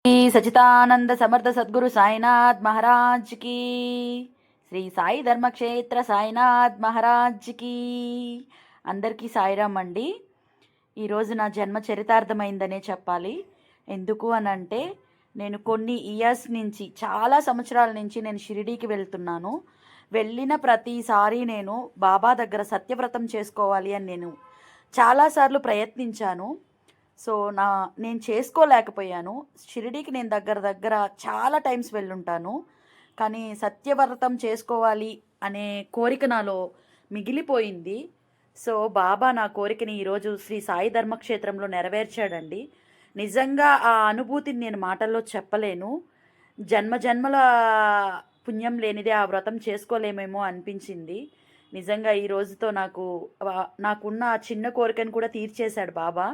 సచితానంద సమర్థ సద్గురు సాయినాథ్ మహారాజ్ కి, శ్రీ సాయి ధర్మక్షేత్ర సాయినాథ్ మహారాజ్ కి. అందరికీ సాయిరామ్ అండి. ఈరోజు నా జన్మ చరితార్థమైందనే చెప్పాలి. ఎందుకు అనంటే, నేను కొన్ని ఇయర్స్ నుంచి, చాలా సంవత్సరాల నుంచి నేను షిరిడీకి వెళ్తున్నాను. వెళ్ళిన ప్రతిసారి నేను బాబా దగ్గర సత్యవ్రతం చేసుకోవాలి అని నేను చాలాసార్లు ప్రయత్నించాను. సో నేను చేసుకోలేకపోయాను. షిరిడీకి నేను దగ్గర దగ్గర చాలా టైమ్స్ వెళ్ళుంటాను. కానీ సత్యవ్రతం చేసుకోవాలి అనే కోరిక నాలో మిగిలిపోయింది. సో బాబా నా కోరికని ఈరోజు శ్రీ సాయి ధర్మక్షేత్రంలో నెరవేర్చాడండి. నిజంగా ఆ అనుభూతిని నేను మాటల్లో చెప్పలేను. జన్మ జన్మల పుణ్యం లేనిదే ఆ వ్రతం చేసుకోలేమేమో అనిపించింది. నిజంగా ఈ రోజుతో నాకున్న ఆ చిన్న కోరికను కూడా తీర్చేశాడు బాబా.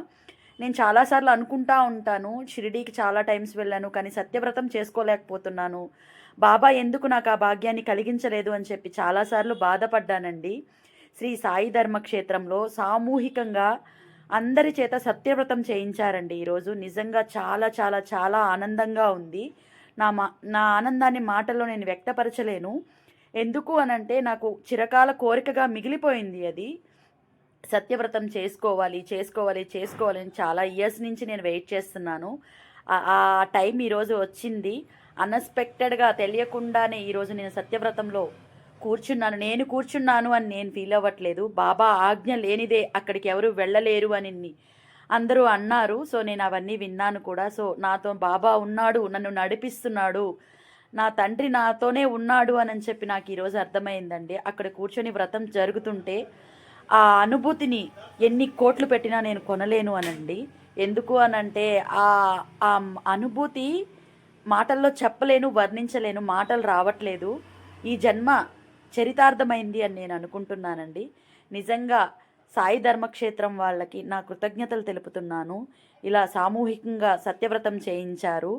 నేను చాలాసార్లు అనుకుంటా ఉంటాను, షిరిడీకి చాలా టైమ్స్ వెళ్ళాను కానీ సత్యవ్రతం చేసుకోలేకపోతున్నాను, బాబా ఎందుకు నాకు ఆ భాగ్యాన్ని కలిగించలేదు అని చెప్పి చాలాసార్లు బాధపడ్డానండి. శ్రీ సాయి ధర్మక్షేత్రంలో సామూహికంగా అందరి చేత సత్యవ్రతం చేయించారండి ఈరోజు. నిజంగా చాలా చాలా చాలా ఆనందంగా ఉంది. నా ఆనందాన్ని మాటల్లో నేను వ్యక్తపరచలేను. ఎందుకు అనంటే, నాకు చిరకాల కోరికగా మిగిలిపోయింది అది. సత్యవ్రతం చేసుకోవాలి చేసుకోవాలి చేసుకోవాలి అని చాలా ఇయర్స్ నుంచి నేను వెయిట్ చేస్తున్నాను. ఆ టైం ఈరోజు వచ్చింది. అన్ఎక్స్పెక్టెడ్గా తెలియకుండానే ఈరోజు నేను సత్యవ్రతంలో కూర్చున్నాను. నేను కూర్చున్నాను అని నేను ఫీల్ అవ్వట్లేదు. బాబా ఆజ్ఞ లేనిదే అక్కడికి ఎవరు వెళ్ళలేరు అని అందరూ అన్నారు. సో నేను అవన్నీ విన్నాను కూడా. సో నాతో బాబా ఉన్నాడు, నన్ను నడిపిస్తున్నాడు, నా తండ్రి నాతోనే ఉన్నాడు అని చెప్పి నాకు ఈరోజు అర్థమైందండి. అక్కడ కూర్చొని వ్రతం జరుగుతుంటే ఆ అనుభూతిని ఎన్ని కోట్లు పెట్టినా నేను కొనలేను అనండి. ఎందుకు అనంటే ఆ ఆ అనుభూతి మాటల్లో చెప్పలేను, వర్ణించలేను, మాటలు రావట్లేదు. ఈ జన్మ చరితార్థమైంది అని నేను అనుకుంటున్నానండి. నిజంగా సాయి ధర్మక్షేత్రం వాళ్ళకి నా కృతజ్ఞతలు తెలుపుతున్నాను. ఇలా సామూహికంగా సత్యవ్రతం చేయించారు.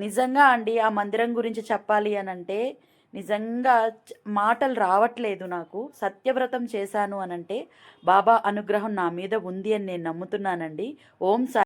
నిజంగా అండి, ఆ మందిరం గురించి చెప్పాలి అనంటే నిజంగా మాటలు రావట్లేదు నాకు. సత్యవ్రతం చేశాను అనంటే బాబా అనుగ్రహం నా మీద ఉంది అని నేను నమ్ముతున్నానండి. ఓం సాయి.